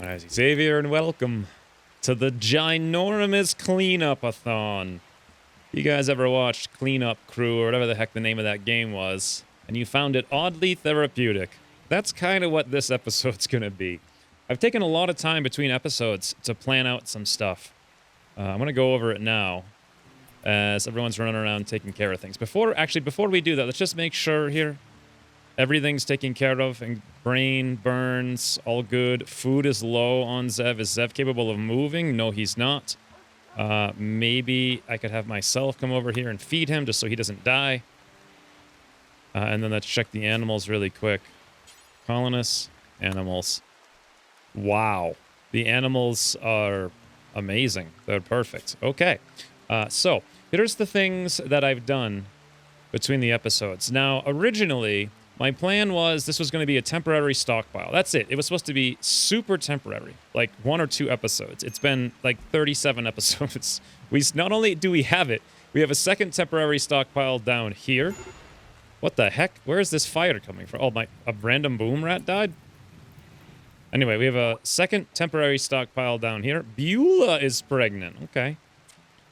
Hi, Xavier, and welcome to the ginormous cleanup-a-thon. You guys ever watched Cleanup Crew, or whatever the heck the name of that game was, and you found it oddly therapeutic? That's kind of what this episode's gonna be. I've taken a lot of time between episodes to plan out some stuff. I'm gonna go over it now, as everyone's running around taking care of things. Before we do that, let's just make sure here everything's taken care of, and brain burns, all good. Food is low on Zev. Is Zev capable of moving? No, he's not. Maybe I could have myself come over here and feed him just so he doesn't die. And then let's check the animals really quick. Colonists, animals. Wow. The animals are amazing. They're perfect. Okay. So here's the things that I've done between the episodes. Now, originally, my plan was this was going to be a temporary stockpile. That's it. It was supposed to be super temporary, like 1 or 2 episodes. It's been like 37 episodes. Not only do we have it, we have a second temporary stockpile down here. What the heck? Where is this fire coming from? Oh, a random boom rat died? Anyway, we have a second temporary stockpile down here. Beulah is pregnant. Okay.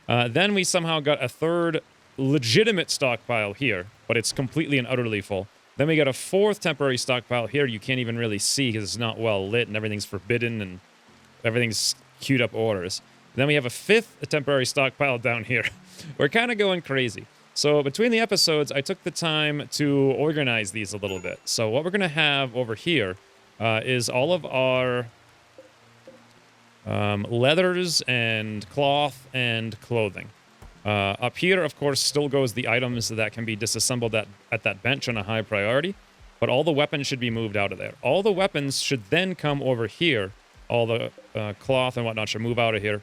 Then we somehow got a third legitimate stockpile here, but it's completely and utterly full. Then we got a fourth temporary stockpile here you can't even really see because it's not well lit and everything's forbidden and everything's queued up orders. And then we have a fifth temporary stockpile down here. We're kind of going crazy. So between the episodes, I took the time to organize these a little bit. So what we're going to have over here is all of our leathers and cloth and clothing. Up here, of course, still goes the items that can be disassembled at that bench on a high priority, but all the weapons should be moved out of there. All the weapons should then come over here. All the cloth and whatnot should move out of here.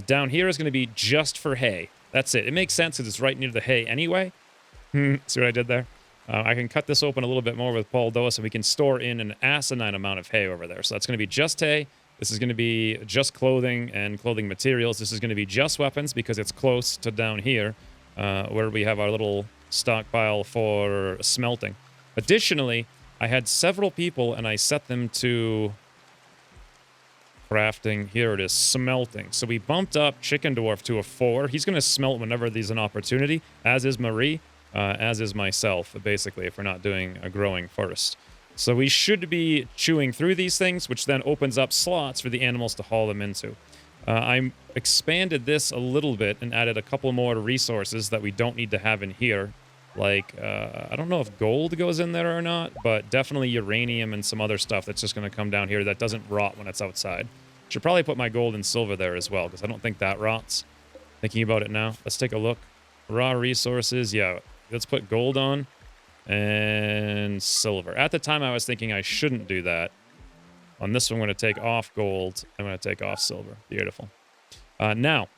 Down here is going to be just for hay. That's it. It makes sense because it's right near the hay anyway. See what I did there? I can cut this open a little bit more with Paul Doas, and we can store in an asinine amount of hay over there. So that's going to be just hay. This is going to be just clothing and clothing materials. This is going to be just weapons because it's close to down here where we have our little stockpile for smelting. Additionally, I had several people and I set them to crafting. Here it is, smelting. So we bumped up Chicken Dwarf to a 4. He's going to smelt whenever there's an opportunity, as is Marie, as is myself, basically, if we're not doing a growing first. So we should be chewing through these things, which then opens up slots for the animals to haul them into. I expanded this a little bit and added a couple more resources that we don't need to have in here. Like, I don't know if gold goes in there or not, but definitely uranium and some other stuff that's just going to come down here that doesn't rot when it's outside. Should probably put my gold and silver there as well, because I don't think that rots. Thinking about it now. Let's take a look. Raw resources. Yeah, let's put gold on. And silver. At the time, I was thinking I shouldn't do that. On this one, I'm going to take off gold. I'm going to take off silver. Beautiful. Now,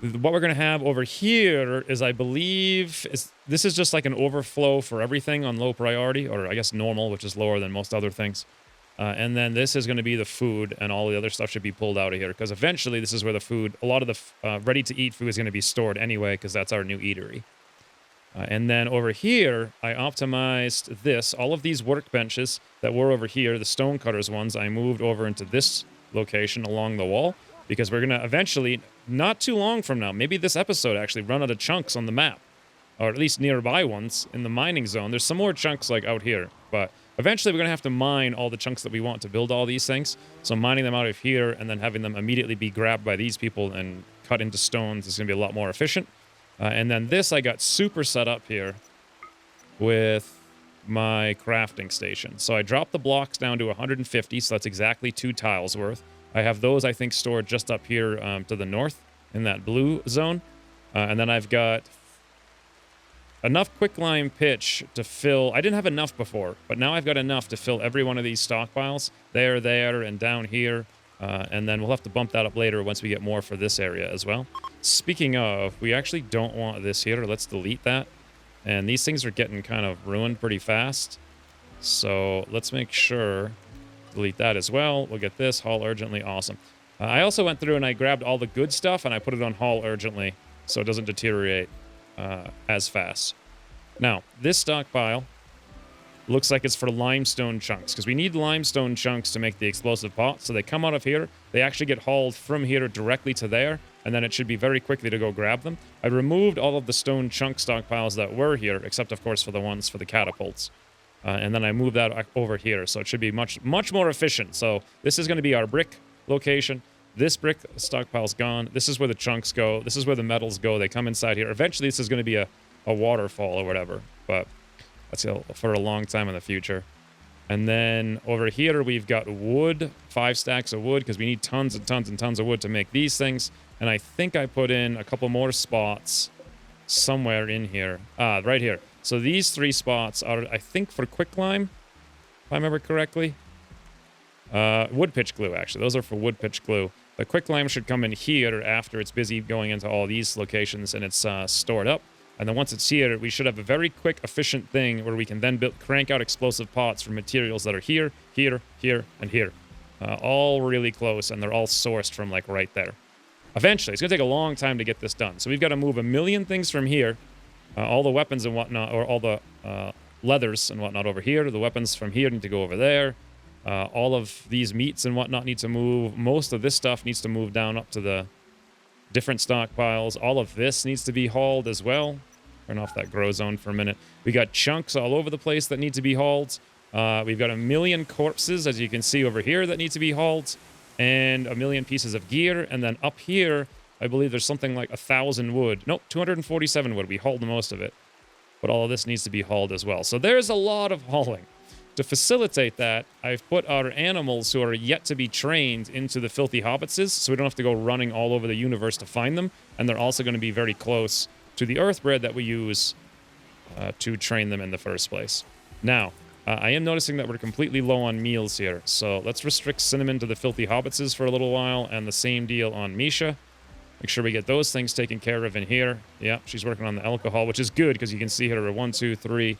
what we're going to have over here is, I believe, this is just like an overflow for everything on low priority, or I guess normal, which is lower than most other things. And then this is going to be the food, and all the other stuff should be pulled out of here, because eventually this is where the food, a lot of the ready-to-eat food is going to be stored anyway, because that's our new eatery. And then over here, I optimized this. All of these workbenches that were over here, the stonecutters ones, I moved over into this location along the wall, because we're going to eventually, not too long from now, maybe this episode actually, run out of chunks on the map, or at least nearby ones in the mining zone. There's some more chunks like out here, but eventually we're going to have to mine all the chunks that we want to build all these things. So mining them out of here and then having them immediately be grabbed by these people and cut into stones is going to be a lot more efficient. And then this I got super set up here with my crafting station. So I dropped the blocks down to 150, so that's exactly 2 tiles worth. I have those, I think, stored just up here to the north in that blue zone. And then I've got enough quicklime pitch to fill. I didn't have enough before, but now I've got enough to fill every one of these stockpiles. There, and down here. And then we'll have to bump that up later once we get more for this area as well. Speaking of, we actually don't want this here. Let's delete that. And these things are getting kind of ruined pretty fast. So let's make sure, delete that as well. We'll get this, haul urgently, awesome. I also went through and I grabbed all the good stuff and I put it on haul urgently so it doesn't deteriorate as fast. Now, this stockpile looks like it's for limestone chunks, because we need limestone chunks to make the explosive pot. So they come out of here. They actually get hauled from here directly to there, and then it should be very quickly to go grab them. I removed all of the stone chunk stockpiles that were here, except, of course, for the ones for the catapults. And then I moved that over here, so it should be much more efficient. So this is going to be our brick location. This brick stockpile's gone. This is where the chunks go. This is where the metals go. They come inside here. Eventually, this is going to be a waterfall or whatever, but that's for a long time in the future. And then over here, we've got wood, 5 stacks of wood, because we need tons and tons and tons of wood to make these things. And I think I put in a couple more spots somewhere in here. Right here. So these 3 spots are, I think, for quicklime, if I remember correctly. Wood pitch glue, actually. Those are for wood pitch glue. The quicklime should come in here after it's busy going into all these locations and it's stored up. And then once it's here, we should have a very quick, efficient thing where we can then crank out explosive pots from materials that are here, here, here, and here. All really close, and they're all sourced from, like, right there. Eventually, it's going to take a long time to get this done. So we've got to move a million things from here. All the weapons and whatnot, or all the leathers and whatnot over here. The weapons from here need to go over there. All of these meats and whatnot need to move. Most of this stuff needs to move down up to the different stockpiles. All of this needs to be hauled as well. Turn off that grow zone for a minute. We got chunks all over the place that need to be hauled. We've got a million corpses, as you can see over here, that need to be hauled. And a million pieces of gear. And then up here, I believe there's something like 1,000 wood. Nope, 247 wood. We hauled most of it. But all of this needs to be hauled as well. So there's a lot of hauling. To facilitate that, I've put our animals who are yet to be trained into the filthy hobbitses, so we don't have to go running all over the universe to find them. And they're also going to be very close to the earthbred that we use to train them in the first place. Now, I am noticing that we're completely low on meals here, so let's restrict Cinnamon to the filthy hobbitses for a little while, and the same deal on Misha. Make sure we get those things taken care of in here. Yeah, she's working on the alcohol, which is good, because you can see here are 1, 2, 3.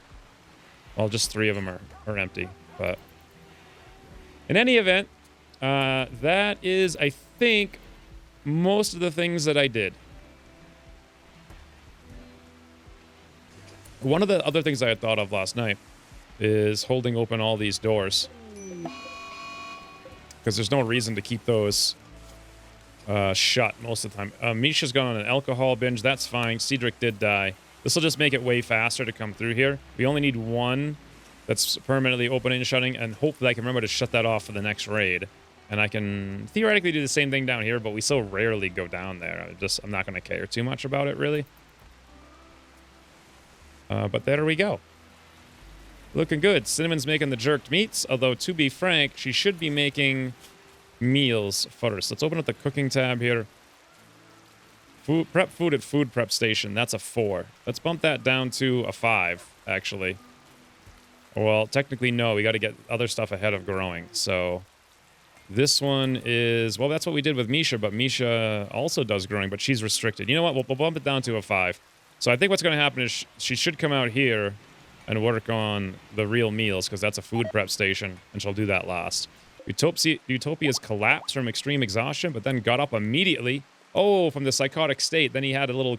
Well, just 3 of them are empty, but in any event, that is, I think, most of the things that I did. One of the other things I had thought of last night is holding open all these doors, because there's no reason to keep those shut most of the time. Misha's gone on an alcohol binge. That's fine. Cedric did die. This will just make it way faster to come through here. We only need 1 that's permanently opening and shutting, and hopefully I can remember to shut that off for the next raid. And I can theoretically do the same thing down here, but we so rarely go down there. I'm not going to care too much about it, really. But there we go. Looking good. Cinnamon's making the jerked meats, although to be frank, she should be making meals first. Let's open up the cooking tab here. Prep food at food prep station. That's a 4. Let's bump that down to a 5, actually. Well, technically, no. We got to get other stuff ahead of growing. So this one is... Well, that's what we did with Misha, but Misha also does growing, but she's restricted. You know what? We'll bump it down to a 5. So I think what's going to happen is she should come out here and work on the real meals, because that's a food prep station, and she'll do that last. Utopia's collapsed from extreme exhaustion, but then got up immediately. Oh, from the psychotic state. Then he had a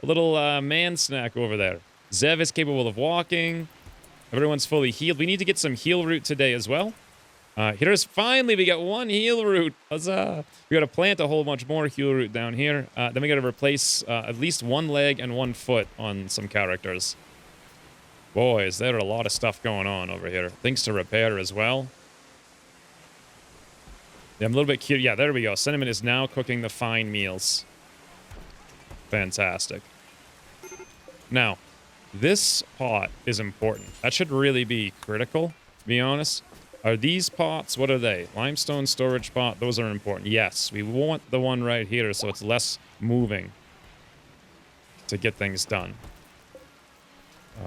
little man snack over there. Zev is capable of walking. Everyone's fully healed. We need to get some heal root today as well. Here's finally, we got 1 heal root. Huzzah. We got to plant a whole bunch more heal root down here. Then we got to replace at least 1 leg and 1 foot on some characters. Boys, there are a lot of stuff going on over here. Things to repair as well. Yeah, I'm a little bit cute. Yeah, there we go. Cinnamon is now cooking the fine meals. Fantastic. Now, this pot is important. That should really be critical, to be honest. Are these pots, what are they? Limestone storage pot, those are important. Yes, we want the one right here so it's less moving to get things done.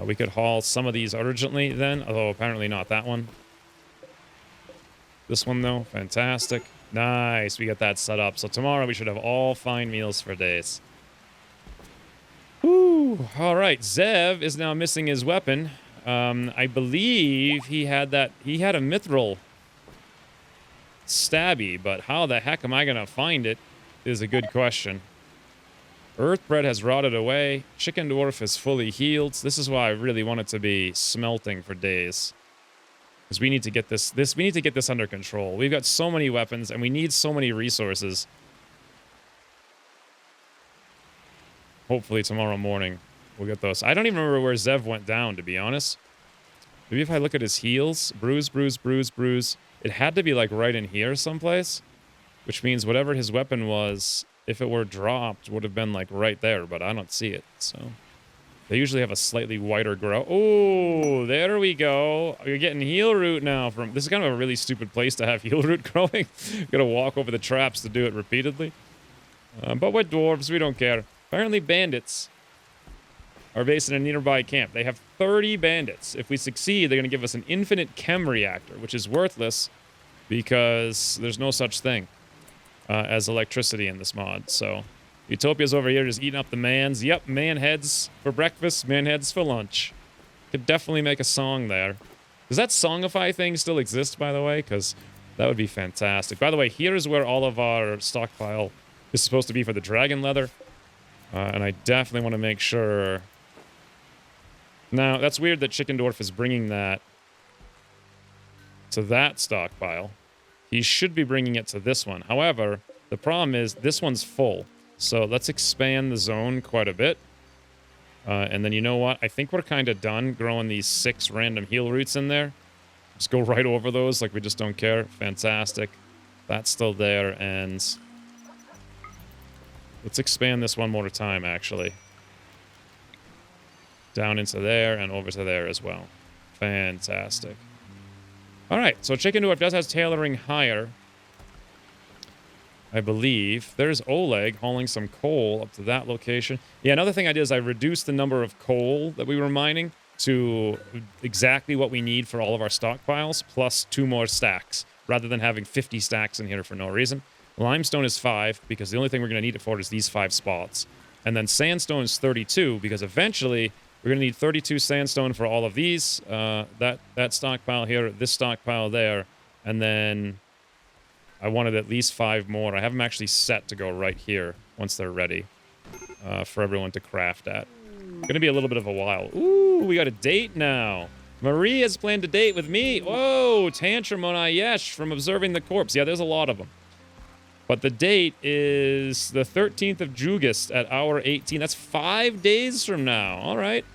We could haul some of these urgently then, although apparently not that one. This one, though, fantastic. Nice, we got that set up. So tomorrow we should have all fine meals for days. Woo! All right, Zev is now missing his weapon. I believe he had a mithril stabby, but how the heck am I going to find it is a good question. Earthbread has rotted away. Chicken Dwarf is fully healed. This is why I really want it to be smelting for days. Because we need to get we need to get this under control. We've got so many weapons, and we need so many resources. Hopefully tomorrow morning we'll get those. I don't even remember where Zev went down, to be honest. Maybe if I look at his heals, bruise, bruise, bruise, bruise. It had to be like right in here someplace, which means whatever his weapon was, if it were dropped, would have been like right there, but I don't see it, so. They usually have a slightly wider grow. Oh, there we go. You're getting heal root now from... This is kind of a really stupid place to have heal root growing. You gotta walk over the traps to do it repeatedly. But with dwarves, we don't care. Apparently bandits are based in a nearby camp. They have 30 bandits. If we succeed, they're gonna give us an infinite chem reactor, which is worthless because there's no such thing as electricity in this mod, so... Utopia's over here just eating up the mans. Yep, man heads for breakfast, man heads for lunch. Could definitely make a song there. Does that songify thing still exist, by the way? Because that would be fantastic. By the way, here is where all of our stockpile is supposed to be for the dragon leather. And I definitely want to make sure... Now, that's weird that Chicken Dwarf is bringing that to that stockpile. He should be bringing it to this one. However, the problem is this one's full. So let's expand the zone quite a bit. And then you know what? I think we're kind of done growing these 6 random heal roots in there. Just go right over those like we just don't care. Fantastic. That's still there. And let's expand this one more time, actually. Down into there and over to there as well. Fantastic. All right. So Chicken Dwarf does have tailoring higher, I believe. There's Oleg hauling some coal up to that location. Yeah, another thing I did is I reduced the number of coal that we were mining to exactly what we need for all of our stockpiles, plus 2 more stacks, rather than having 50 stacks in here for no reason. Limestone is 5, because the only thing we're going to need it for is these 5 spots. And then sandstone is 32, because eventually we're going to need 32 sandstone for all of these. That stockpile here, this stockpile there, and then... I wanted at least 5 more. I have them actually set to go right here once they're ready for everyone to craft at. Gonna be a little bit of a while. Ooh, we got a date now. Marie has planned a date with me. Whoa, tantrum on Ayesh from observing the corpse. Yeah, there's a lot of them. But the date is the 13th of Jugust at hour 18. That's 5 days from now. All right.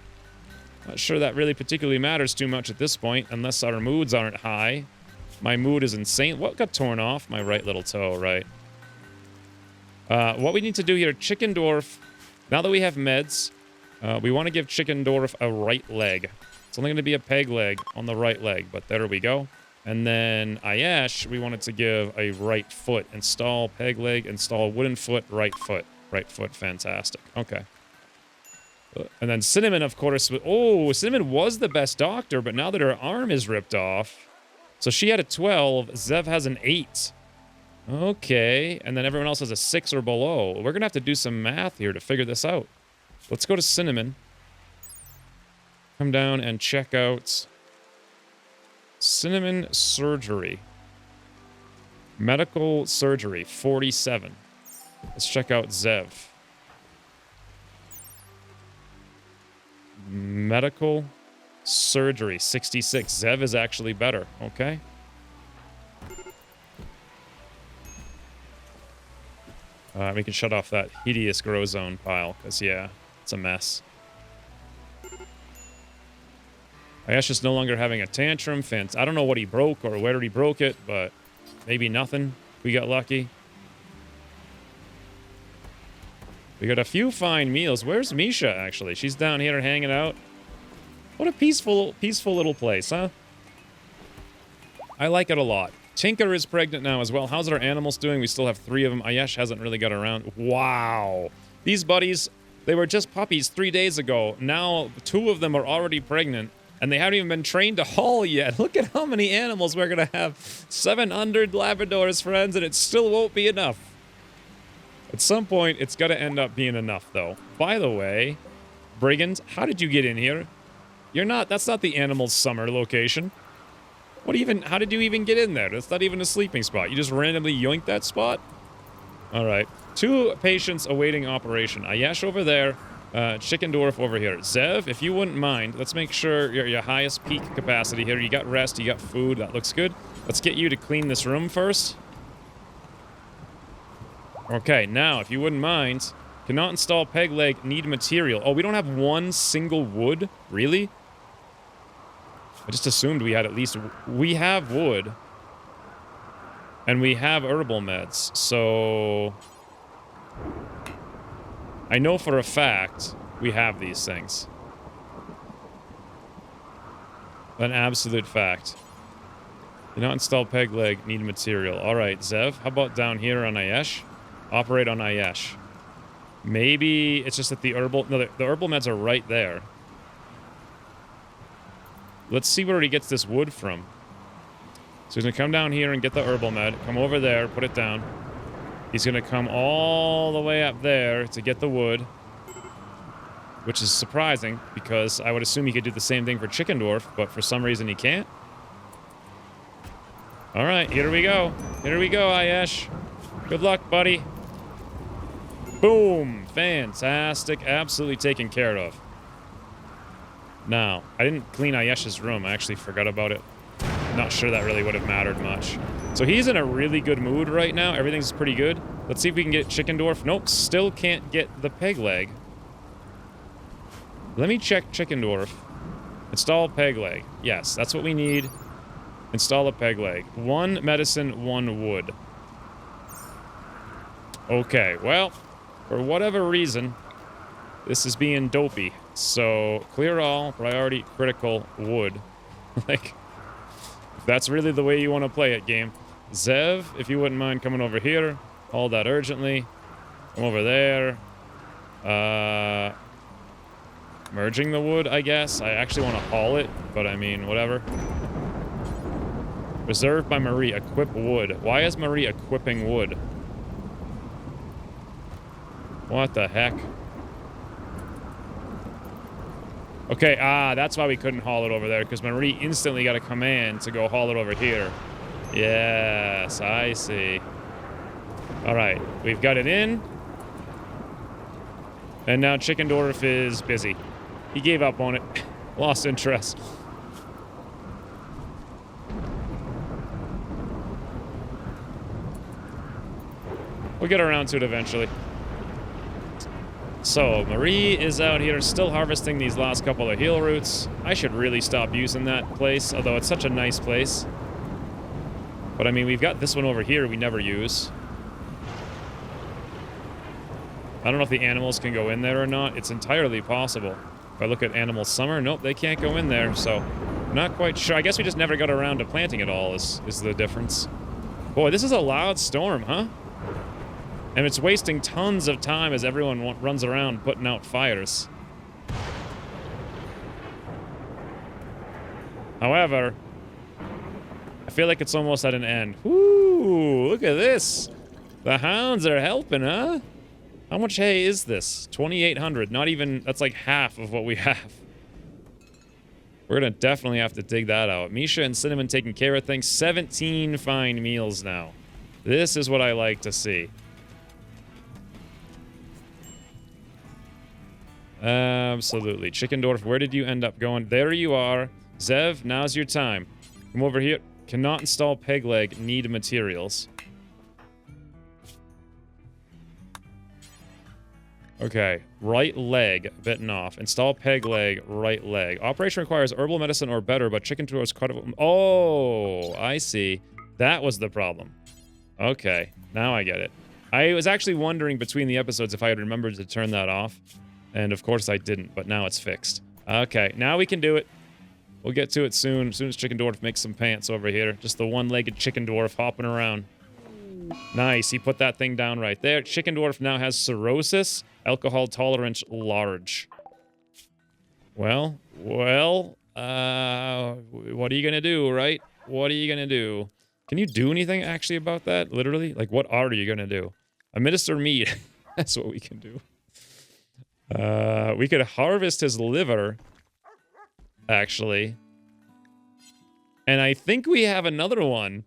Not sure that really particularly matters too much at this point, unless our moods aren't high. My mood is insane. What got torn off? My right little toe, right. What we need to do here, Chicken Dwarf, now that we have meds, we want to give Chicken Dwarf a right leg. It's only going to be a peg leg on the right leg, but there we go. And then Ayesh, we wanted to give a right foot. Install peg leg, install wooden foot, right foot. Right foot, fantastic. Okay. And then Cinnamon, of course. Oh, Cinnamon was the best doctor, but now that her arm is ripped off... So she had a 12, Zev has an 8. Okay, and then everyone else has a 6 or below. We're going to have to do some math here to figure this out. Let's go to Cinnamon. Come down and check out Cinnamon Surgery. Medical Surgery, 47. Let's check out Zev. Medical Surgery, 66. Zev is actually better. Okay. We can shut off that hideous grow zone pile, because, yeah, it's a mess. Ayesh is no longer having a tantrum. I don't know what he broke or where he broke it, but maybe nothing. We got lucky. We got a few fine meals. Where's Misha, actually? She's down here hanging out. What a peaceful little place, huh? I like it a lot. Tinker is pregnant now as well. How's our animals doing? We still have 3 of them. Ayesh hasn't really got around. Wow. These buddies, they were just puppies 3 days ago. Now 2 of them are already pregnant, and they haven't even been trained to haul yet. Look at how many animals we're going to have. 700 Labradors, friends, and it still won't be enough. At some point, it's got to end up being enough, though. By the way, Brigands, how did you get in here? That's not the animal's summer location. How did you even get in there? That's not even a sleeping spot. You just randomly yoinked that spot? All right. 2 patients awaiting operation. Ayesh over there. Chicken Dwarf over here. Zev, if you wouldn't mind, let's make sure you're your highest peak capacity here. You got rest, you got food, that looks good. Let's get you to clean this room first. Okay, now, if you wouldn't mind, cannot install peg leg, need material. Oh, we don't have one single wood? Really? I just assumed we had at least... We have wood. And we have herbal meds, so... I know for a fact we have these things. An absolute fact. Do not install peg leg, need material. Alright, Zev, how about down here on Ayesh? Operate on Ayesh. Maybe it's just that the herbal... No, the herbal meds are right there. Let's see where he gets this wood from. So he's going to come down here and get the herbal med. Come over there, put it down. He's going to come all the way up there to get the wood. Which is surprising, because I would assume he could do the same thing for Chicken Dwarf, but for some reason he can't. Alright, here we go. Here we go, Ayesh. Good luck, buddy. Boom! Fantastic. Absolutely taken care of. Now, I didn't clean Ayesh's room. I actually forgot about it. Not sure that really would have mattered much. So he's in a really good mood right now. Everything's pretty good. Let's see if we can get Chicken Dwarf. Nope, still can't get the peg leg. Let me check Chicken Dwarf. Install peg leg. Yes, that's what we need. Install a peg leg. 1 medicine, 1 wood. Okay, well, for whatever reason, this is being dopey. So, clear all, priority, critical, wood. Like, that's really the way you want to play it, game. Zev, if you wouldn't mind coming over here. Haul that urgently. Come over there. Merging the wood, I guess. I actually want to haul it, but I mean, whatever. Reserved by Marie. Equip wood. Why is Marie equipping wood? What the heck? Okay, that's why we couldn't haul it over there, because Marie instantly got a command to go haul it over here. Yes, I see. Alright, we've got it in. And now Chicken Dwarf is busy. He gave up on it. Lost interest. We'll get around to it eventually. So, Marie is out here still harvesting these last couple of heal roots. I should really stop using that place, although it's such a nice place. But I mean, we've got this one over here we never use. I don't know if the animals can go in there or not. It's entirely possible. If I look at Animal Summer, nope, they can't go in there, so I'm not quite sure. I guess we just never got around to planting it all is the difference. Boy, this is a loud storm, huh? And it's wasting tons of time as everyone runs around putting out fires. However, I feel like it's almost at an end. Woo! Look at this! The hounds are helping, huh? How much hay is this? 2,800. Not even... That's like half of what we have. We're gonna definitely have to dig that out. Misha and Cinnamon taking care of things. 17 fine meals now. This is what I like to see. Absolutely. Chicken Dwarf, where did you end up going? There you are. Zev, now's your time. Come over here. Cannot install peg leg. Need materials. Okay. Right leg bitten off. Install peg leg. Right leg. Operation requires herbal medicine or better, but Chicken Dwarf's credible. Oh, I see. That was the problem. Okay. Now I get it. I was actually wondering between the episodes if I had remembered to turn that off. And of course I didn't, but now it's fixed. Okay, now we can do it. We'll get to it soon. As soon as Chicken Dwarf makes some pants over here. Just the one-legged Chicken Dwarf hopping around. Nice, he put that thing down right there. Chicken Dwarf now has cirrhosis, alcohol tolerance large. Well, what are you gonna do, right? What are you gonna do? Can you do anything actually about that? Literally? Like, what are you gonna do? Administer meat. That's what we can do. We could harvest his liver, actually. And I think we have another one.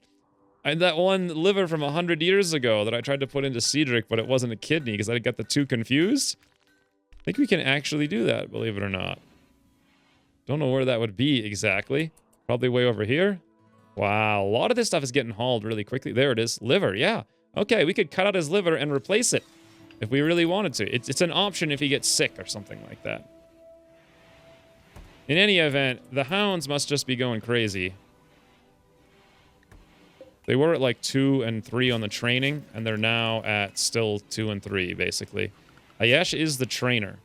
And that one liver from 100 years ago that I tried to put into Cedric, but it wasn't a kidney because I got the two confused. think we can actually do that, believe it or not. Don't know where that would be exactly. Probably way over here. Wow, a lot of this stuff is getting hauled really quickly. There it is. Liver, yeah. Okay, we could cut out his liver and replace it if we really wanted to. It's an option if he gets sick or something like that. In any event, the hounds must just be going crazy. They were at like 2 and 3 on the training, and they're now at still 2 and 3, basically. Ayesh is the trainer.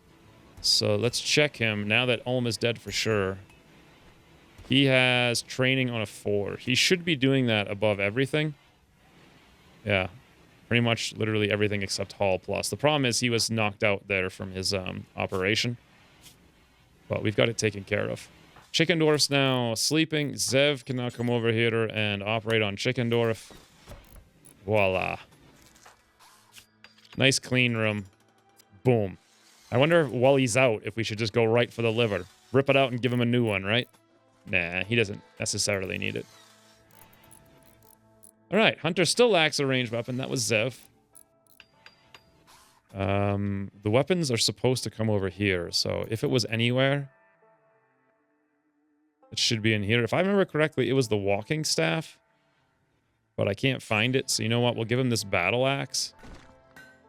So let's check him now that Ulm is dead for sure. He has training on a 4. He should be doing that above everything. Yeah. Pretty much literally everything except Hall Plus. The problem is he was knocked out there from his operation. But we've got it taken care of. Chicken Dwarf's now sleeping. Zev can now come over here and operate on Chicken Dwarf. Voila. Nice clean room. Boom. I wonder while he's out if we should just go right for the liver. Rip it out and give him a new one, right? Nah, he doesn't necessarily need it. Alright, Hunter still lacks a ranged weapon. That was Zev. The weapons are supposed to come over here, so if it was anywhere, it should be in here. If I remember correctly, it was the walking staff, but I can't find it, so you know what? We'll give him this battle axe.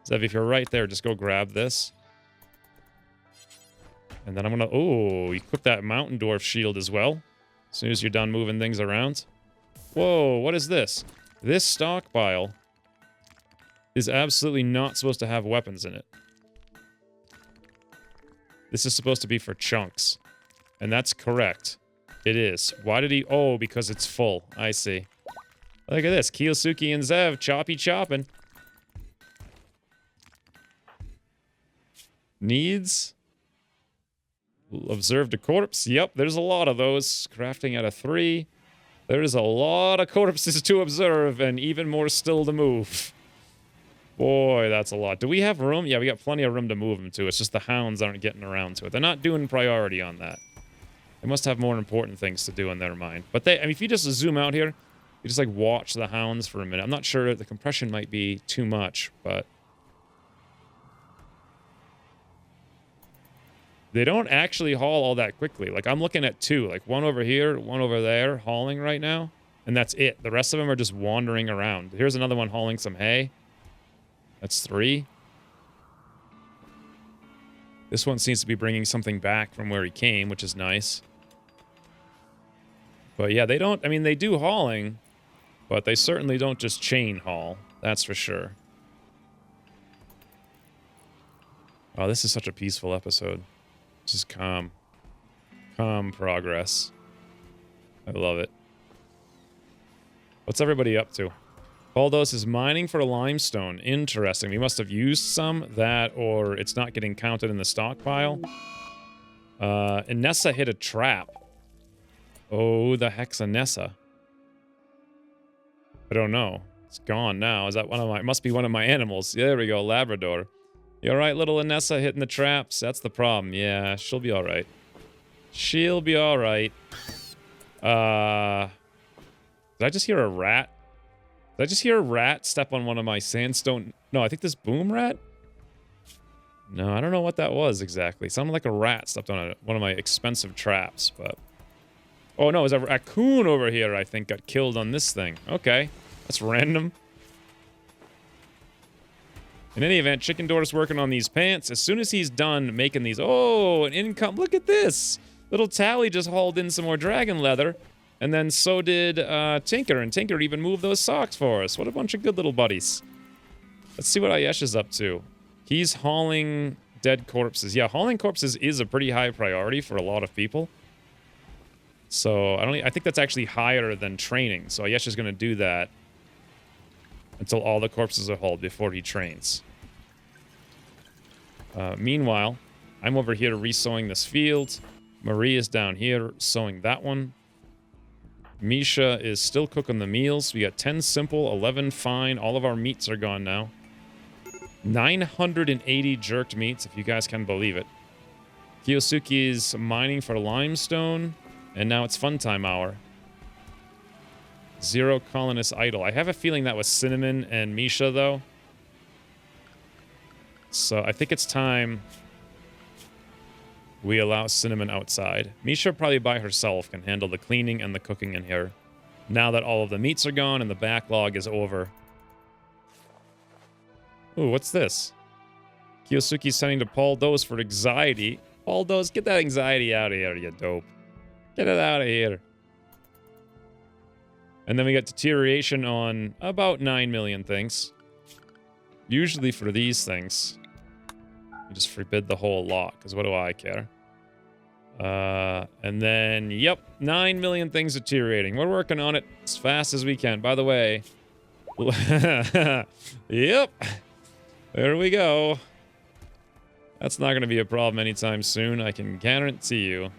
Zev, if you're right there, just go grab this. And then I'm gonna, oh, equip that mountain dwarf shield as well, as soon as you're done moving things around. Whoa, what is this? This stockpile is absolutely not supposed to have weapons in it. This is supposed to be for chunks. And that's correct. It is. Why did he... Oh, because it's full. I see. Look at this. Kiyosuke and Zev chopping. Needs. Observed a corpse. Yep, there's a lot of those. Crafting out of 3. There's a lot of corpses to observe and even more still to move. Boy, that's a lot. Do we have room? Yeah, we got plenty of room to move them to. It's just the hounds aren't getting around to it. They're not doing priority on that. They must have more important things to do in their mind. But they, I mean, if you just zoom out here, you just like watch the hounds for a minute. I'm not sure the compression might be too much, but they don't actually haul all that quickly. Like, I'm looking at 2. Like, one over here, one over there, hauling right now. And that's it. The rest of them are just wandering around. Here's another one hauling some hay. That's 3. This one seems to be bringing something back from where he came, which is nice. But yeah, they don't... I mean, they do hauling, but they certainly don't just chain haul. That's for sure. Oh, this is such a peaceful episode. Just calm. Calm progress. I love it. What's everybody up to? Baldos is mining for limestone. Interesting. We must have used some. That, or it's not getting counted in the stockpile. And Nessa hit a trap. Oh, the heck's a Nessa? I don't know. It's gone now. Is that one of my... It must be one of my animals. Yeah, there we go. Labrador. You alright, little Anessa, hitting the traps? That's the problem. Yeah, she'll be alright. She'll be alright. Did I just hear a rat? Did I just hear a rat step on one of my sandstone... No, I think this boom rat? No, I don't know what that was exactly. Sounded like a rat stepped on one of my expensive traps, but... Oh, no, it was a raccoon over here, I think, got killed on this thing. Okay, that's random. In any event, Chicken Dwarf's working on these pants. As soon as he's done making these... Oh, an income... Look at this! Little Tally just hauled in some more dragon leather. And then so did Tinker. And Tinker even moved those socks for us. What a bunch of good little buddies. Let's see what Ayesh is up to. He's hauling dead corpses. Yeah, hauling corpses is a pretty high priority for a lot of people. So, I think that's actually higher than training. So Ayesh is going to do that until all the corpses are hauled before he trains. Meanwhile, I'm over here resowing this field. Marie is down here sowing that one. Misha is still cooking the meals. We got 10 simple, 11 fine. All of our meats are gone now. 980 jerked meats, if you guys can believe it. Kiyosuke is mining for limestone. And now it's fun time hour. 0 colonists idle. I have a feeling that was Cinnamon and Misha, though. So I think it's time we allow Cinnamon outside. Misha probably by herself can handle the cleaning and the cooking in here. Now that all of the meats are gone and the backlog is over. Ooh, what's this? Kiyosuke's sending to Paul Dose for anxiety. Paul Dose, get that anxiety out of here, you dope. Get it out of here. And then we got deterioration on about 9 million things. Usually for these things, you just forbid the whole lot, because what do I care? And then, yep, 9 million things deteriorating. We're working on it as fast as we can. By the way, yep, there we go. That's not going to be a problem anytime soon, I can guarantee you.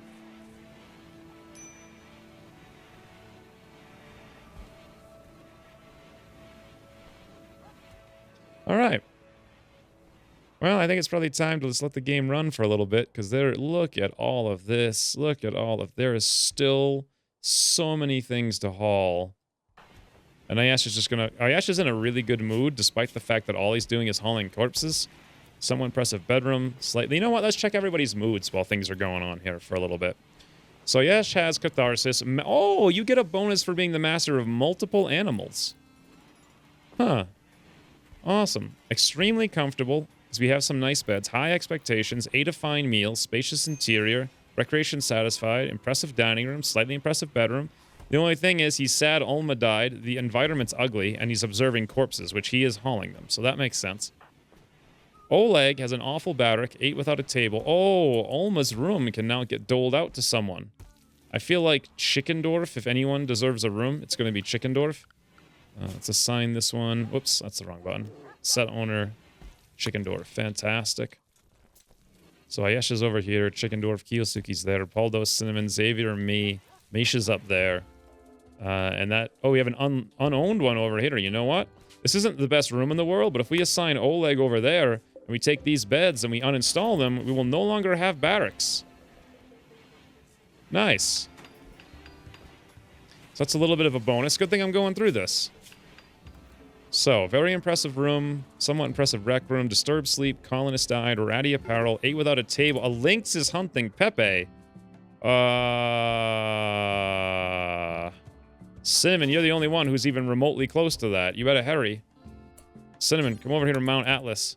All right. Well, I think it's probably time to just let the game run for a little bit, because look at all of this. Look at all of, there is still so many things to haul. And Ayesha's in a really good mood, despite the fact that all he's doing is hauling corpses. Somewhat impressive bedroom, slightly. You know what? Let's check everybody's moods while things are going on here for a little bit. So Yesh has Catharsis. Oh, you get a bonus for being the master of multiple animals. Huh. Awesome. Extremely comfortable, because we have some nice beds. High expectations, 8 a fine meal, spacious interior, recreation satisfied, impressive dining room, slightly impressive bedroom. The only thing is he's sad Ulma died, the environment's ugly, and he's observing corpses, which he is hauling them, so that makes sense. Oleg has an awful barrack, 8 without a table. Oh, Ulma's room can now get doled out to someone. I feel like Chickendorf, if anyone deserves a room, it's going to be Chickendorf. Let's assign this one. Whoops, that's the wrong button. Set owner, Chickendorf. Fantastic. So Ayesha's over here. Chickendorf, Kiyosuke's there. Paldo, Cinnamon, Xavier, me. Misha's up there. And that... Oh, we have an unowned one over here. You know what? This isn't the best room in the world, but if we assign Oleg over there, and we take these beds and we uninstall them, we will no longer have barracks. Nice. So that's a little bit of a bonus. Good thing I'm going through this. So, very impressive room, somewhat impressive rec room, disturbed sleep, colonist died, ratty apparel, 8 without a table, a lynx is hunting Pepe. Cinnamon, you're the only one who's even remotely close to that. You better hurry. Cinnamon, come over here to Mount Atlas.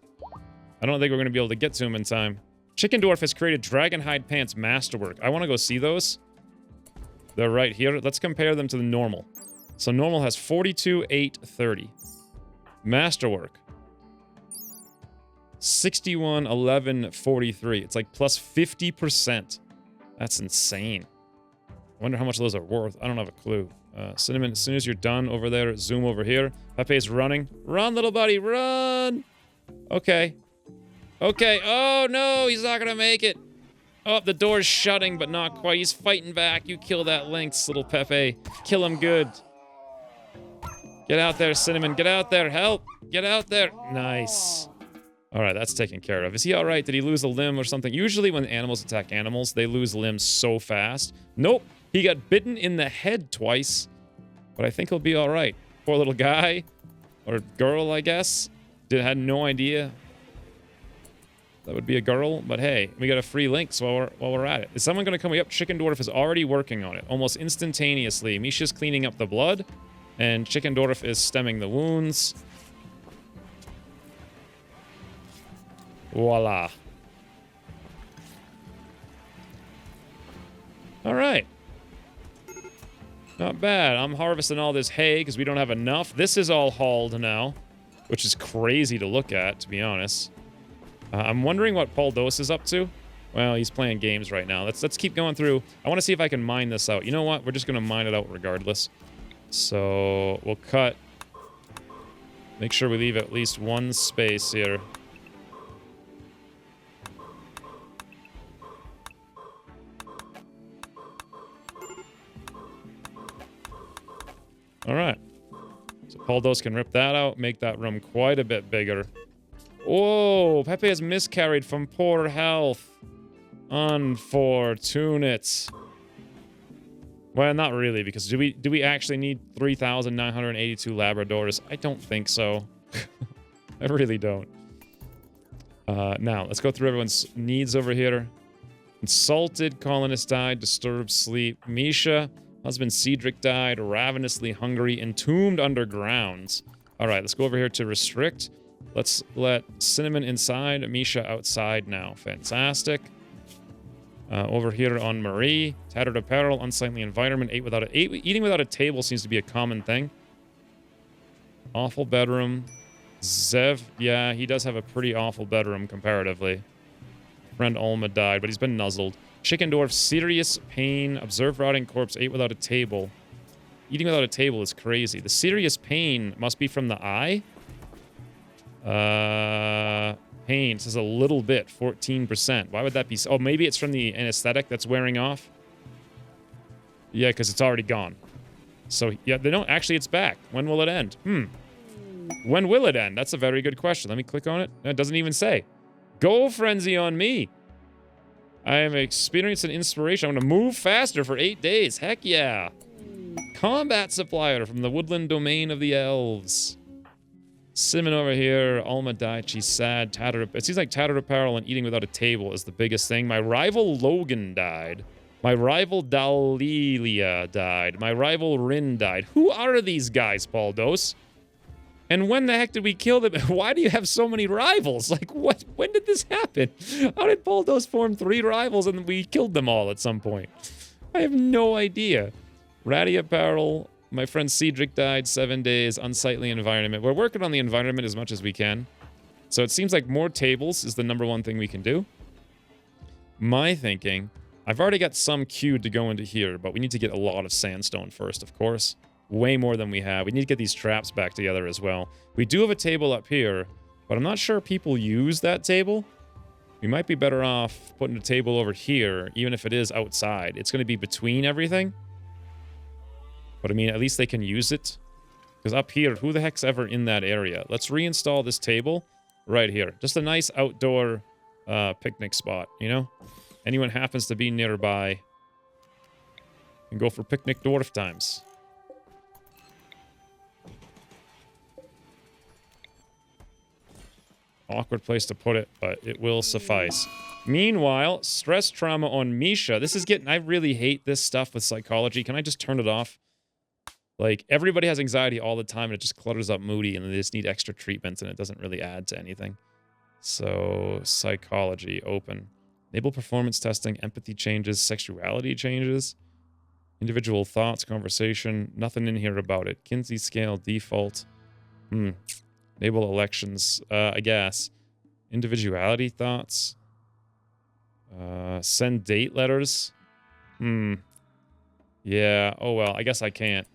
I don't think we're going to be able to get to him in time. Chickendorf has created Dragonhide Pants Masterwork. I want to go see those. They're right here. Let's compare them to the normal. So normal has 42, 8, 30. Masterwork. 61, 11, 43. It's like plus 50%. That's insane. I wonder how much those are worth. I don't have a clue. Cinnamon, as soon as you're done over there, zoom over here. Pepe's running. Run, little buddy, run! Okay. Okay. Oh, no, he's not gonna make it. Oh, the door's shutting, but not quite. He's fighting back. You kill that lynx, little Pepe. Kill him good. Get out there, Cinnamon. Get out there. Help. Get out there. Nice. All right, that's taken care of. Is he all right? Did he lose a limb or something? Usually when animals attack animals, they lose limbs so fast. Nope. He got bitten in the head twice, but I think he'll be all right. Poor little guy, or girl, I guess. Had no idea that would be a girl, but hey, we got a free lynx while we're at it. Is someone going to come? Yep, Chickendorf is already working on it, almost instantaneously. Misha's cleaning up the blood, and Chickendorf is stemming the wounds. Voila. All right. Not bad. I'm harvesting all this hay because we don't have enough. This is all hauled now, which is crazy to look at, to be honest. I'm wondering what Paul Dos is up to. Well, he's playing games right now. Let's keep going through. I want to see if I can mine this out. You know what? We're just going to mine it out regardless. So we'll cut. Make sure we leave at least one space here. All right. So Poldos can rip that out, make that room quite a bit bigger. Whoa, Pepe has miscarried from poor health. Unfortunate. Well, not really, because do we actually need 3,982 Labradors? I don't think so. I really don't. Now, let's go through everyone's needs over here. Insulted, colonist died, disturbed sleep. Misha, husband Cedric died, ravenously hungry, entombed underground. All right, let's go over here to restrict. Let's let Cinnamon inside, Misha outside now. Fantastic. Over here on Marie, tattered apparel, unsightly environment, eating without a table seems to be a common thing. Awful bedroom. Zev, yeah, he does have a pretty awful bedroom comparatively. Friend Alma died, but he's been nuzzled. Chicken Dwarf, serious pain. Observed rotting corpse, ate without a table. Eating without a table is crazy. The serious pain must be from the eye. Pain says a little bit, 14%. Why would that be? Oh, maybe it's from the anesthetic that's wearing off. Yeah, because it's already gone. So, yeah, they don't. Actually, it's back. When will it end? When will it end? That's a very good question. Let me click on it. No, it doesn't even say. Go frenzy on me. I am experiencing inspiration. I'm going to move faster for 8 days. Heck yeah. Combat supplier from the woodland domain of the elves. Simon over here. Alma died. She's sad. It seems like tattered apparel and eating without a table is the biggest thing. My rival Logan died. My rival Dalilia died. My rival Rin died. Who are these guys, Baldos? And when the heck did we kill them? Why do you have so many rivals? Like, what? When did this happen? How did Baldos form 3 rivals and we killed them all at some point? I have no idea. Ratty apparel. My friend Cedric died. 7 days. Unsightly environment. We're working on the environment as much as we can. So it seems like more tables is the #1 thing we can do. My thinking, I've already got some queued to go into here, but we need to get a lot of sandstone first, of course. Way more than we have. We need to get these traps back together as well. We do have a table up here, but I'm not sure people use that table. We might be better off putting a table over here, even if it is outside. It's going to be between everything. But I mean, at least they can use it. Because up here, who the heck's ever in that area? Let's reinstall this table right here. Just a nice outdoor picnic spot, you know? Anyone happens to be nearby can go for picnic dwarf times. Awkward place to put it, but it will suffice. Meanwhile, stress trauma on Misha. This is getting... I really hate this stuff with psychology. Can I just turn it off? Like, everybody has anxiety all the time, and it just clutters up Moody, and they just need extra treatments, and it doesn't really add to anything. So, psychology, open. Enable performance testing, empathy changes, sexuality changes, individual thoughts, conversation. Nothing in here about it. Kinsey scale, default. Enable elections, I guess. Individuality thoughts. Send date letters. Yeah, oh well, I guess I can't.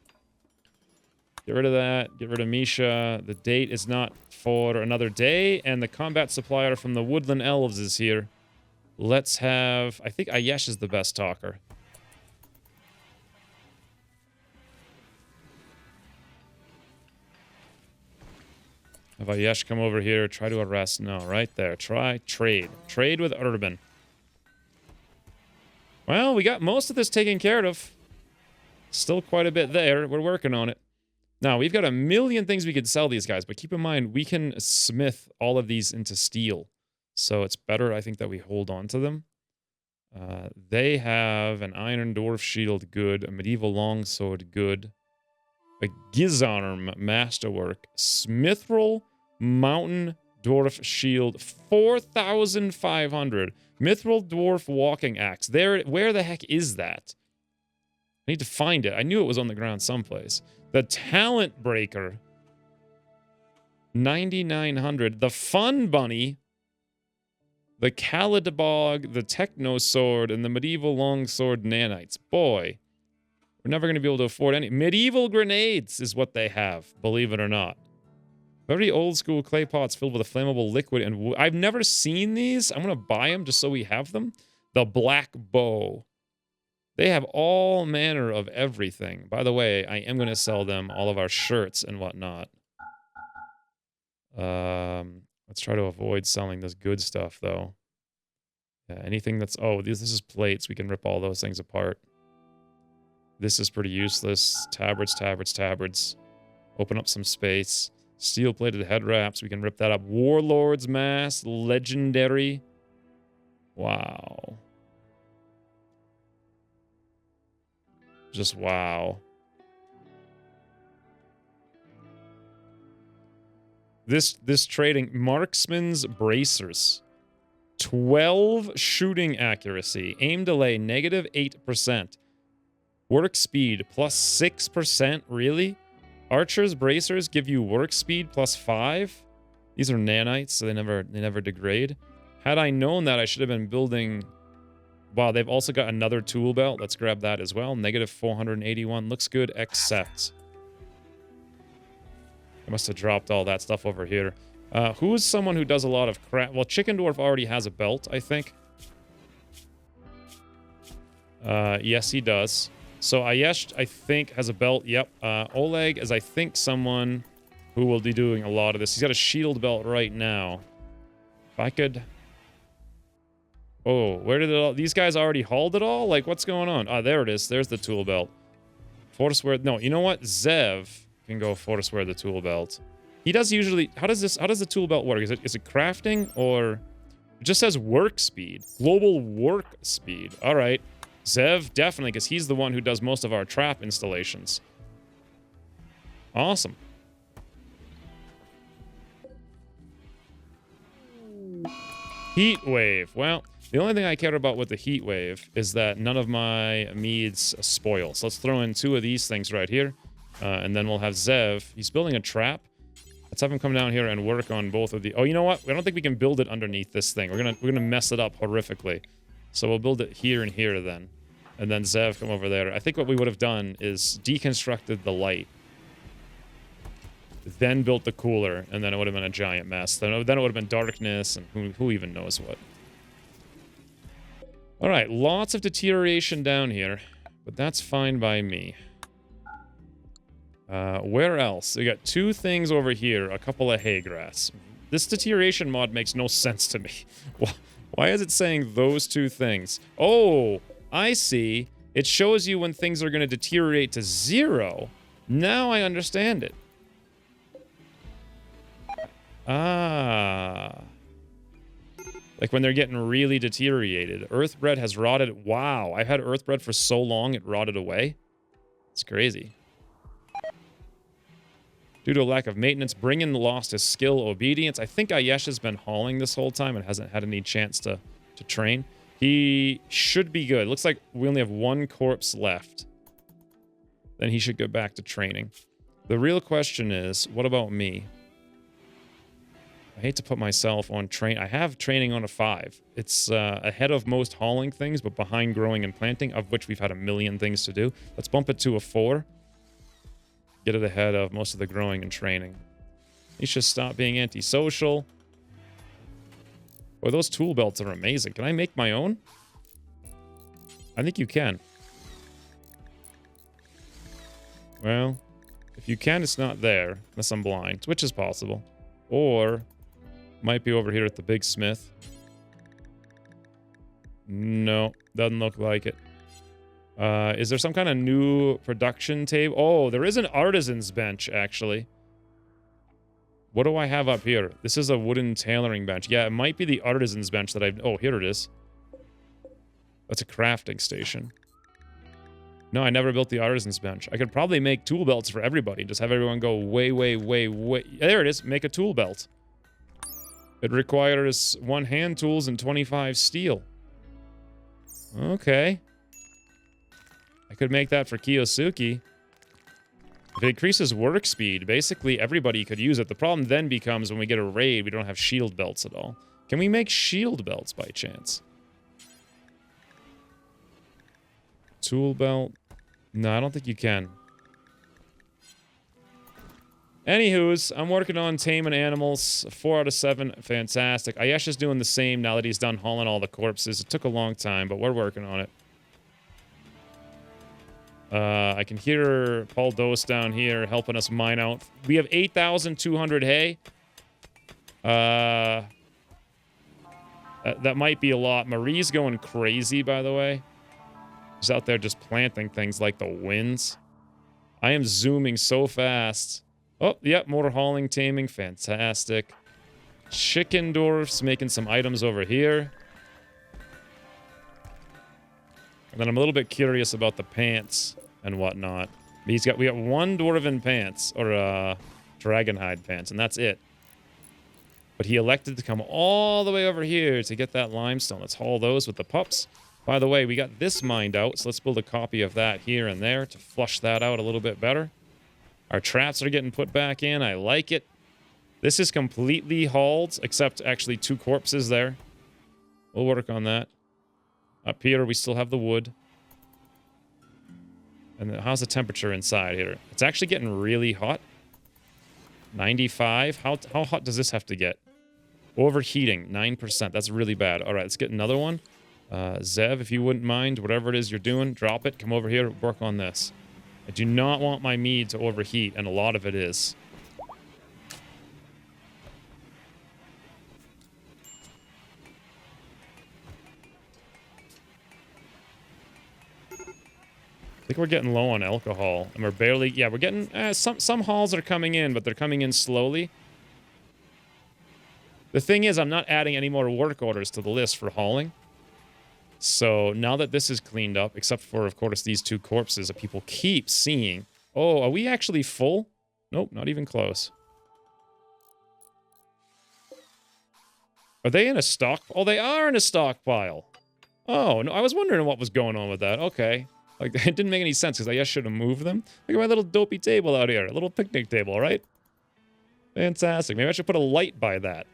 Get rid of that. Get rid of Misha. The date is not for another day. And the combat supplier from the Woodland Elves is here. Let's have... I think Ayesh is the best talker. Have Ayesh come over here. Try to arrest. No, right there. Try trade. Trade with Urban. Well, we got most of this taken care of. Still quite a bit there. We're working on it. Now, we've got a million things we could sell these guys, but keep in mind, we can smith all of these into steel. So it's better, I think, that we hold on to them. They have an iron dwarf shield, good. A medieval longsword, good. A gizarm masterwork. Mithril mountain dwarf shield, 4,500. Mithril dwarf walking axe. Where the heck is that? I need to find it. I knew it was on the ground someplace. The talent breaker, 9,900. The fun bunny, the Kalidabog, the techno sword, and the medieval longsword nanites. Boy, we're never going to be able to afford any. Medieval grenades is what they have, believe it or not. Very old school clay pots filled with a flammable liquid and wood. I've never seen these. I'm going to buy them just so we have them. The black bow. They have all manner of everything. By the way, I am going to sell them all of our shirts and whatnot. Let's try to avoid selling this good stuff, though. Yeah, anything that's... Oh, this is plates. We can rip all those things apart. This is pretty useless. Tabards, tabards, tabards. Open up some space. Steel-plated head wraps. We can rip that up. Warlord's mask. Legendary. Wow. Just wow. This trading marksman's bracers. 12 shooting accuracy. Aim delay -8%. Work speed +6%. Really? Archer's bracers give you work speed +5. These are nanites, so they never degrade. Had I known that, I should have been building. Wow, they've also got another tool belt. Let's grab that as well. -481 looks good. Accept. I must have dropped all that stuff over here. Who is someone who does a lot of crap? Well, Chicken Dwarf already has a belt, I think. Yes, he does. So Ayesh, I think, has a belt. Yep. Oleg is, I think, someone who will be doing a lot of this. He's got a shield belt right now. If I could... Oh, where did it all... These guys already hauled it all? Like, what's going on? Ah, there it is. There's the tool belt. Forceware... No, you know what? Zev can go Forceware the tool belt. He does usually... How does the tool belt work? Is it crafting or... It just says work speed. Global work speed. All right. Zev, definitely, because he's the one who does most of our trap installations. Awesome. Heat wave. Well, the only thing I care about with the heat wave is that none of my meads spoil. So let's throw in 2 of these things right here. And then we'll have Zev. He's building a trap. Let's have him come down here and work on both of the... Oh, you know what? I don't think we can build it underneath this thing. We're gonna mess it up horrifically. So we'll build it here and here then. And then Zev come over there. I think what we would have done is deconstructed the light. Then built the cooler, and then it would have been a giant mess. Then it would have been darkness, and who even knows what. Alright, lots of deterioration down here. But that's fine by me. Where else? We got 2 things over here. A couple of hay grass. This deterioration mod makes no sense to me. Why is it saying those 2 things? Oh, I see. It shows you when things are going to deteriorate to 0. Now I understand it. Ah. Like when they're getting really deteriorated. Earthbread has rotted. Wow, I've had Earthbread for so long it rotted away. It's crazy. Due to a lack of maintenance, Bringen lost his skill obedience. I think Ayesh has been hauling this whole time and hasn't had any chance to train. He should be good. Looks like we only have 1 corpse left. Then he should go back to training. The real question is, what about me? I hate to put myself on train. I have training on a 5. It's ahead of most hauling things, but behind growing and planting, of which we've had a million things to do. Let's bump it to a 4. Get it ahead of most of the growing and training. You should stop being antisocial. Boy, those tool belts are amazing. Can I make my own? I think you can. Well, if you can, it's not there. Unless I'm blind, which is possible. Or, might be over here at the big smith. No, doesn't look like it. Is there some kind of new production table? Oh, there is an artisan's bench, actually. What do I have up here? This is a wooden tailoring bench. Yeah, it might be the artisan's bench that I've... Oh, here it is. That's a crafting station. No, I never built the artisan's bench. I could probably make tool belts for everybody. Just have everyone go way, way, way, way... There it is. Make a tool belt. It requires 1 hand tools and 25 steel. Okay. I could make that for Kiyosuke. If it increases work speed, basically everybody could use it. The problem then becomes when we get a raid, we don't have shield belts at all. Can we make shield belts by chance? Tool belt? No, I don't think you can. Anywho's, I'm working on taming animals. 4 out of 7. Fantastic. Ayesh is doing the same now that he's done hauling all the corpses. It took a long time, but we're working on it. I can hear Paul Dose down here helping us mine out. We have 8,200 hay. That might be a lot. Marie's going crazy, by the way. She's out there just planting things like the winds. I am zooming so fast. Oh, yep, more hauling, taming. Fantastic. Chicken Dwarfs making some items over here. And then I'm a little bit curious about the pants. and whatnot. We got one dwarven pants, or dragonhide pants, and that's it. But he elected to come all the way over here to get that limestone. Let's haul those with the pups. By the way, we got this mined out, so let's build a copy of that here and there to flush that out a little bit better. Our traps are getting put back in. I like it. This is completely hauled, except actually 2 corpses there. We'll work on that. Up here, we still have the wood. And then, how's the temperature inside here? It's actually getting really hot. 95. How hot does this have to get? Overheating, 9%. That's really bad. All right, let's get another one. Zev, if you wouldn't mind, whatever it is you're doing, drop it. Come over here, work on this. I do not want my mead to overheat, and a lot of it is. I think we're getting low on alcohol, and we're barely... Yeah, we're getting... some hauls are coming in, but they're coming in slowly. The thing is, I'm not adding any more work orders to the list for hauling. So now that this is cleaned up, except for, of course, these 2 corpses that people keep seeing. Oh, are we actually full? Nope, not even close. Are they in a stock? Oh, they are in a stockpile. Oh, no, I was wondering what was going on with that. Okay. Like, it didn't make any sense because I guess should have moved them. Look at my little dopey table out here. A little picnic table, right? Fantastic. Maybe I should put a light by that.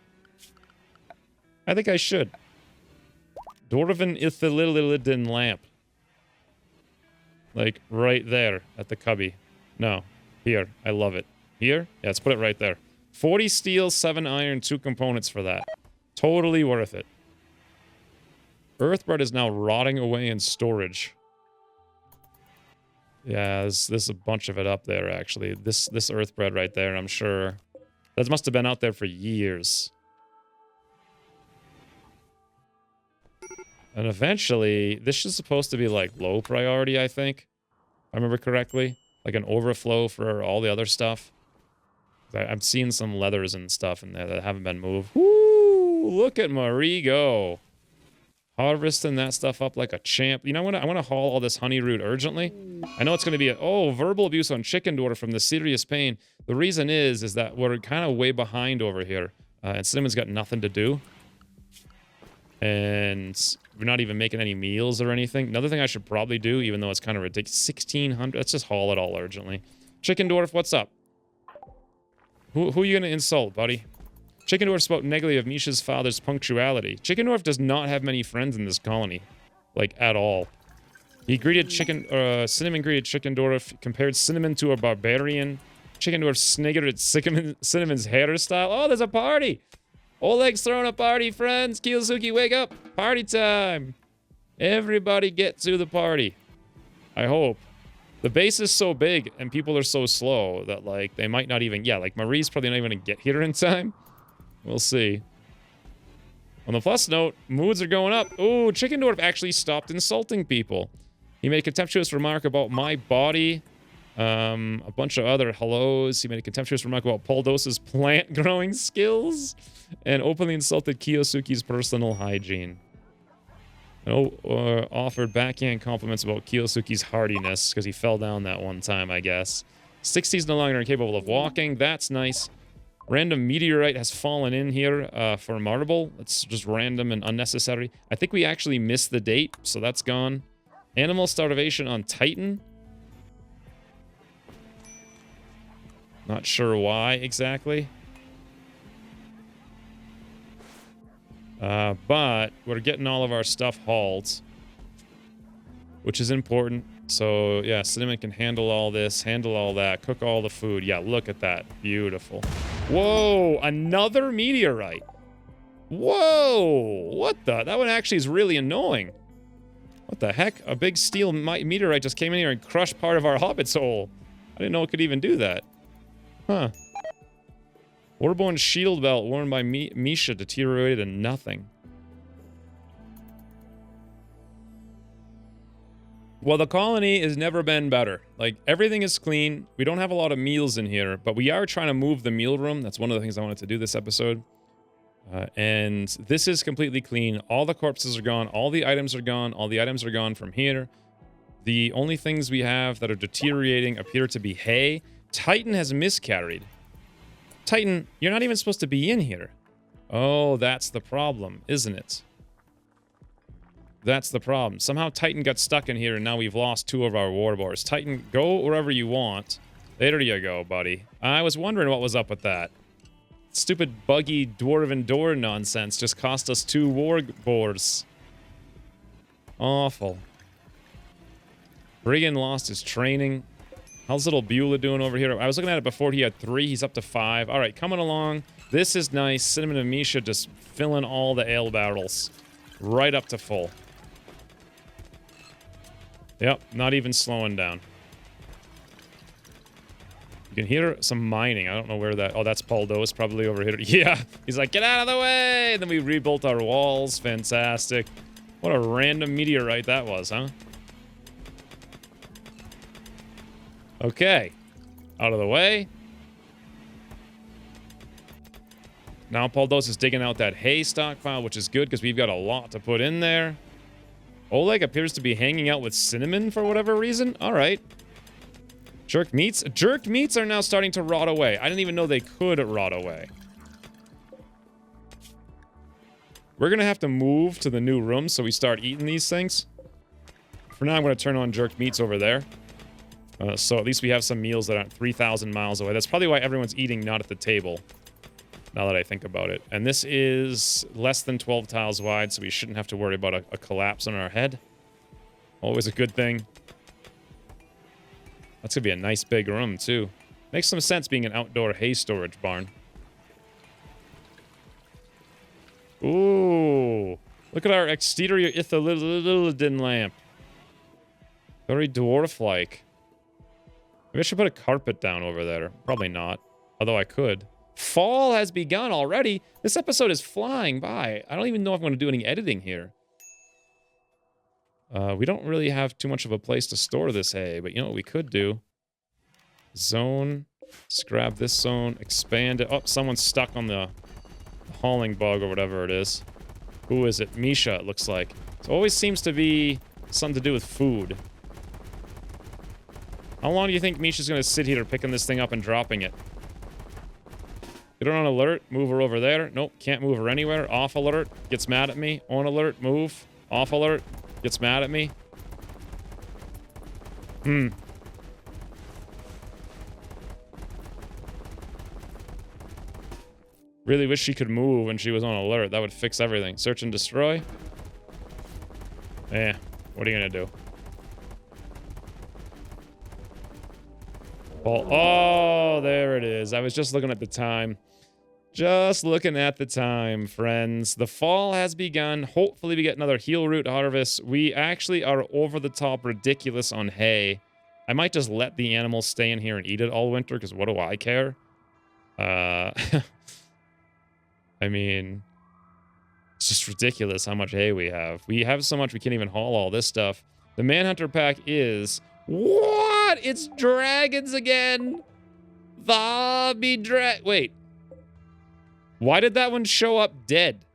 I think I should. Dwarven Ithililidin lamp. Like, right there at the cubby. No. Here. I love it. Here? Yeah, let's put it right there. 40 steel, 7 iron, 2 components for that. Totally worth it. Earthbread is now rotting away in storage. Yeah, there's a bunch of it up there, actually. This earthbread right there, I'm sure. That must have been out there for years. And eventually, this is supposed to be, like, low priority, I think. If I remember correctly. Like an overflow for all the other stuff. I'm seeing some leathers and stuff in there that haven't been moved. Woo! Look at Marie go. Harvesting that stuff up like a champ. You know what? I want to haul all this honey root urgently. I know it's going to be verbal abuse on chicken dwarf from the serious pain. The reason is that we're kind of way behind over here. And Cinnamon's got nothing to do. And we're not even making any meals or anything. Another thing I should probably do, even though it's kind of ridiculous, 1,600. Let's just haul it all urgently. Chicken dwarf, what's up? Who are you going to insult, buddy? Chicken dwarf spoke negatively of Misha's father's punctuality. Chicken dwarf does not have many friends in this colony. Like, at all. He greeted Cinnamon greeted Chicken dwarf, compared Cinnamon to a barbarian. Chicken dwarf sniggered at Cinnamon's hairstyle. Oh, there's a party! Oleg's throwing a party, friends. Kiyosuke, wake up. Party time. Everybody get to the party. I hope. The base is so big and people are so slow that, like, they might not even... Yeah, like, Marie's probably not even going to get here in time. We'll see. On the plus note, moods are going up. Ooh, Chicken Dwarf actually stopped insulting people. He made a contemptuous remark about my body. A bunch of other hellos. He made a contemptuous remark about Poldos's plant growing skills. And openly insulted Kiyosuke's personal hygiene. And offered backhand compliments about Kiyosuke's hardiness, because he fell down that one time, I guess. 60's no longer incapable of walking. That's nice. Random meteorite has fallen in here for marble. It's just random and unnecessary. I think we actually missed the date, so that's gone. Animal starvation on Titan. Not sure why exactly. But we're getting all of our stuff hauled, which is important. So, yeah, Cinnamon can handle all this, handle all that, cook all the food. Yeah, look at that. Beautiful. Whoa, another meteorite. Whoa, what the? That one actually is really annoying. What the heck? A big steel meteorite just came in here and crushed part of our hobbit's hole. I didn't know it could even do that. Huh. Warborn shield belt worn by Misha deteriorated to nothing. Well, the colony has never been better. Like, everything is clean. We don't have a lot of meals in here, but we are trying to move the meal room. That's one of the things I wanted to do this episode. And this is completely clean. All the corpses are gone. All the items are gone. All the items are gone from here. The only things we have that are deteriorating appear to be hay. Titan has miscarried. Titan, you're not even supposed to be in here. Oh, that's the problem, isn't it? That's the problem. Somehow Titan got stuck in here, and now we've lost 2 of our warboars. Titan, go wherever you want. There you go, buddy. I was wondering what was up with that. Stupid buggy dwarven door nonsense just cost us 2 warboars. Awful. Brigand lost his training. How's little Beulah doing over here? I was looking at it before. He had 3. He's up to 5. All right, coming along. This is nice. Cinnamon and Misha just filling all the ale barrels. Right up to full. Yep, not even slowing down. You can hear some mining. I don't know where that... Oh, that's Paldos probably over here. Yeah, he's like, get out of the way! And then we rebuilt our walls. Fantastic. What a random meteorite that was, huh? Okay. Out of the way. Now Paldos is digging out that hay stockpile, which is good because we've got a lot to put in there. Oleg appears to be hanging out with Cinnamon for whatever reason. All right. Jerk meats. Jerk meats are now starting to rot away. I didn't even know they could rot away. We're going to have to move to the new room so we start eating these things. For now, I'm going to turn on jerk meats over there. So at least we have some meals that aren't 3,000 miles away. That's probably why everyone's eating not at the table. Now that I think about it. And this is less than 12 tiles wide, so we shouldn't have to worry about a collapse on our head. Always a good thing. That's going to be a nice big room, too. Makes some sense being an outdoor hay storage barn. Ooh. Look at our exterior Ithilidin lamp. Very dwarf-like. Maybe I should put a carpet down over there. Probably not. Although I could. Fall has begun already. This episode is flying by. I don't even know if I'm going to do any editing here. We don't really have too much of a place to store this hay, but you know what we could do? Zone. Just grab this zone, expand it. Oh, someone's stuck on the hauling bug or whatever it is. Who is it? Misha, it looks like. It always seems to be something to do with food. How long do you think Misha's going to sit here picking this thing up and dropping it? Get her on alert. Move her over there. Nope, can't move her anywhere. Off alert. Gets mad at me. On alert. Move. Off alert. Gets mad at me. Really wish she could move when she was on alert. That would fix everything. Search and destroy. Eh, what are you gonna do? Oh, there it is. I was just looking at the time. Just looking at the time, friends. The fall has begun. Hopefully we get another heal root harvest. We actually are over the top ridiculous on hay. I might just let the animals stay in here and eat it all winter, because what do I care? I mean, it's just ridiculous how much hay we have. We have so much we can't even haul all this stuff. The Manhunter pack is... What? It's dragons again! Wait. Why did that one show up dead?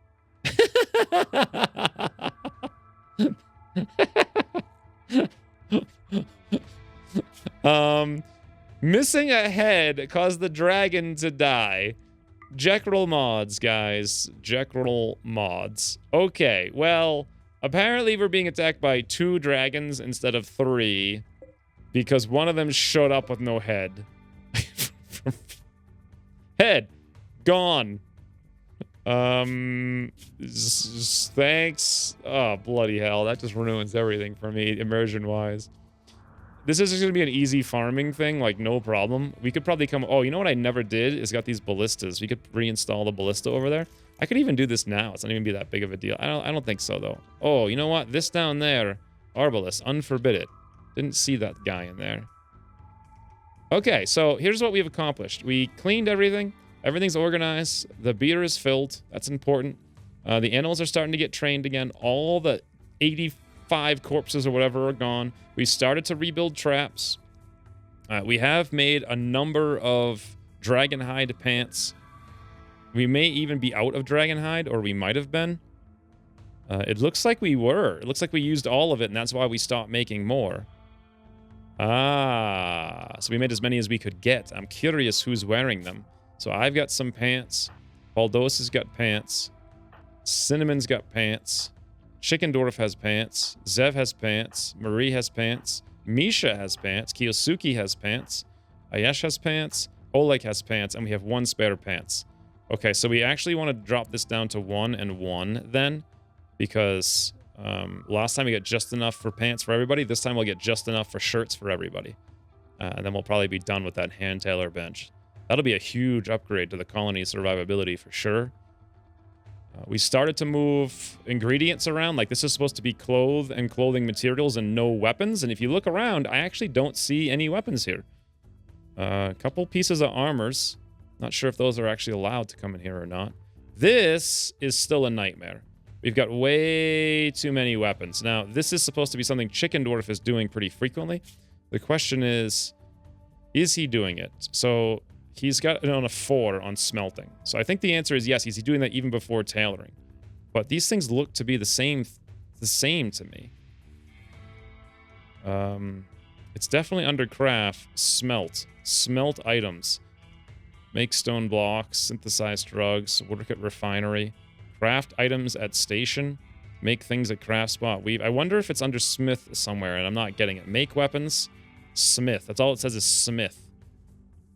Missing a head caused the dragon to die. Jekyll mods, guys. Jekyll mods. Okay, well, apparently we're being attacked by 2 dragons instead of 3 because one of them showed up with no head. Head. Gone. Thanks. Oh, bloody hell. That just ruins everything for me, immersion-wise. This is just going to be an easy farming thing, like, no problem. We could probably come... Oh, you know what I never did? Is got these ballistas. We could reinstall the ballista over there. I could even do this now. It's not even be that big of a deal. I don't think so, though. Oh, you know what? This down there. Arbalest. Unforbid it. Didn't see that guy in there. Okay, so here's what we've accomplished. We cleaned everything. Everything's organized. The beer is filled. That's important. The animals are starting to get trained again. All the 85 corpses or whatever are gone. We started to rebuild traps. We have made a number of dragon hide pants. We may even be out of dragon hide, or we might have been. It looks like we were. It looks like we used all of it, and that's why we stopped making more. Ah, so we made as many as we could get. I'm curious who's wearing them. So I've got some pants. Baldos has got pants. Cinnamon's got pants. Chicken Dwarf has pants. Zev has pants. Marie has pants. Misha has pants. Kiyosuke has pants. Ayesh has pants. Oleg has pants. And we have 1 spare pants. Okay, so we actually want to drop this down to 1 and 1 then. Because last time we got just enough for pants for everybody. This time we'll get just enough for shirts for everybody. And then we'll probably be done with that hand tailor bench. That'll be a huge upgrade to the colony's survivability for sure. We started to move ingredients around. Like, this is supposed to be clothing materials and no weapons. And if you look around, I actually don't see any weapons here. A couple pieces of armors. Not sure if those are actually allowed to come in here or not. This is still a nightmare. We've got way too many weapons. Now, this is supposed to be something Chicken Dwarf is doing pretty frequently. The question is he doing it? So he's got it on a 4 on smelting. So I think the answer is yes. Is he doing that even before tailoring? But these things look to be the same to me. It's definitely under craft. Smelt items. Make stone blocks, synthesize drugs, work at refinery. Craft items at station. Make things at craft spot. Weave. I wonder if it's under smith somewhere, and I'm not getting it. Make weapons. Smith. That's all it says is smith.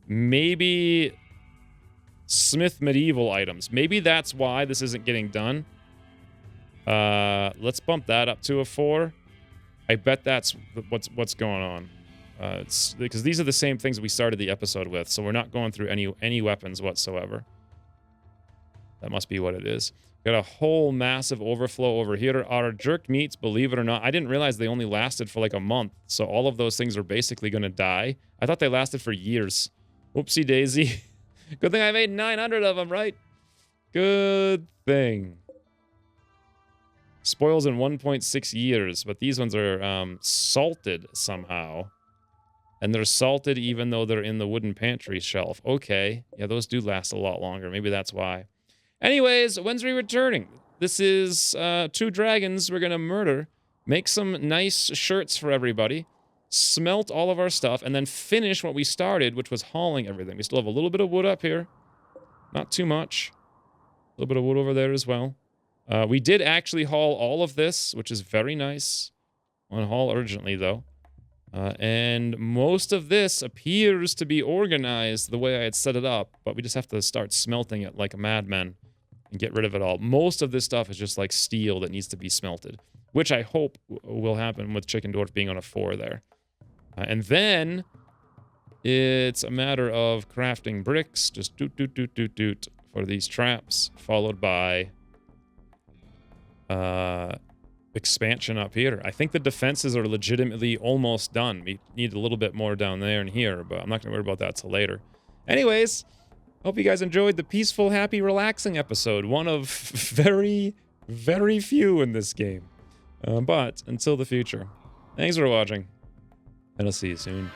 Maybe smith medieval items. Maybe that's why this isn't getting done. Let's bump that up to a 4. I bet that's what's going on. It's because these are the same things we started the episode with, so we're not going through any weapons whatsoever. That must be what it is. Got a whole massive overflow over here. Our jerked meats, believe it or not, I didn't realize they only lasted for like a month. So all of those things are basically going to die. I thought they lasted for years. Whoopsie daisy. Good thing I made 900 of them, right? Good thing. Spoils in 1.6 years, but these ones are salted somehow. And they're salted even though they're in the wooden pantry shelf. Okay. Yeah, those do last a lot longer. Maybe that's why. Anyways, when's we returning? This is 2 dragons we're going to murder. Make some nice shirts for everybody. Smelt all of our stuff. And then finish what we started, which was hauling everything. We still have a little bit of wood up here. Not too much. A little bit of wood over there as well. We did actually haul all of this, which is very nice. Want to haul urgently, though. And most of this appears to be organized the way I had set it up. But we just have to start smelting it like a madman. And get rid of it all. Most of this stuff is just like steel that needs to be smelted. Which I hope will happen with Chicken Dwarf being on a 4 there. And then it's a matter of crafting bricks. Just doot for these traps. Followed by expansion up here. I think the defenses are legitimately almost done. We need a little bit more down there and here. But I'm not going to worry about that till later. Anyways, hope you guys enjoyed the peaceful, happy, relaxing episode. One of very, very few in this game. But until the future, thanks for watching, and I'll see you soon.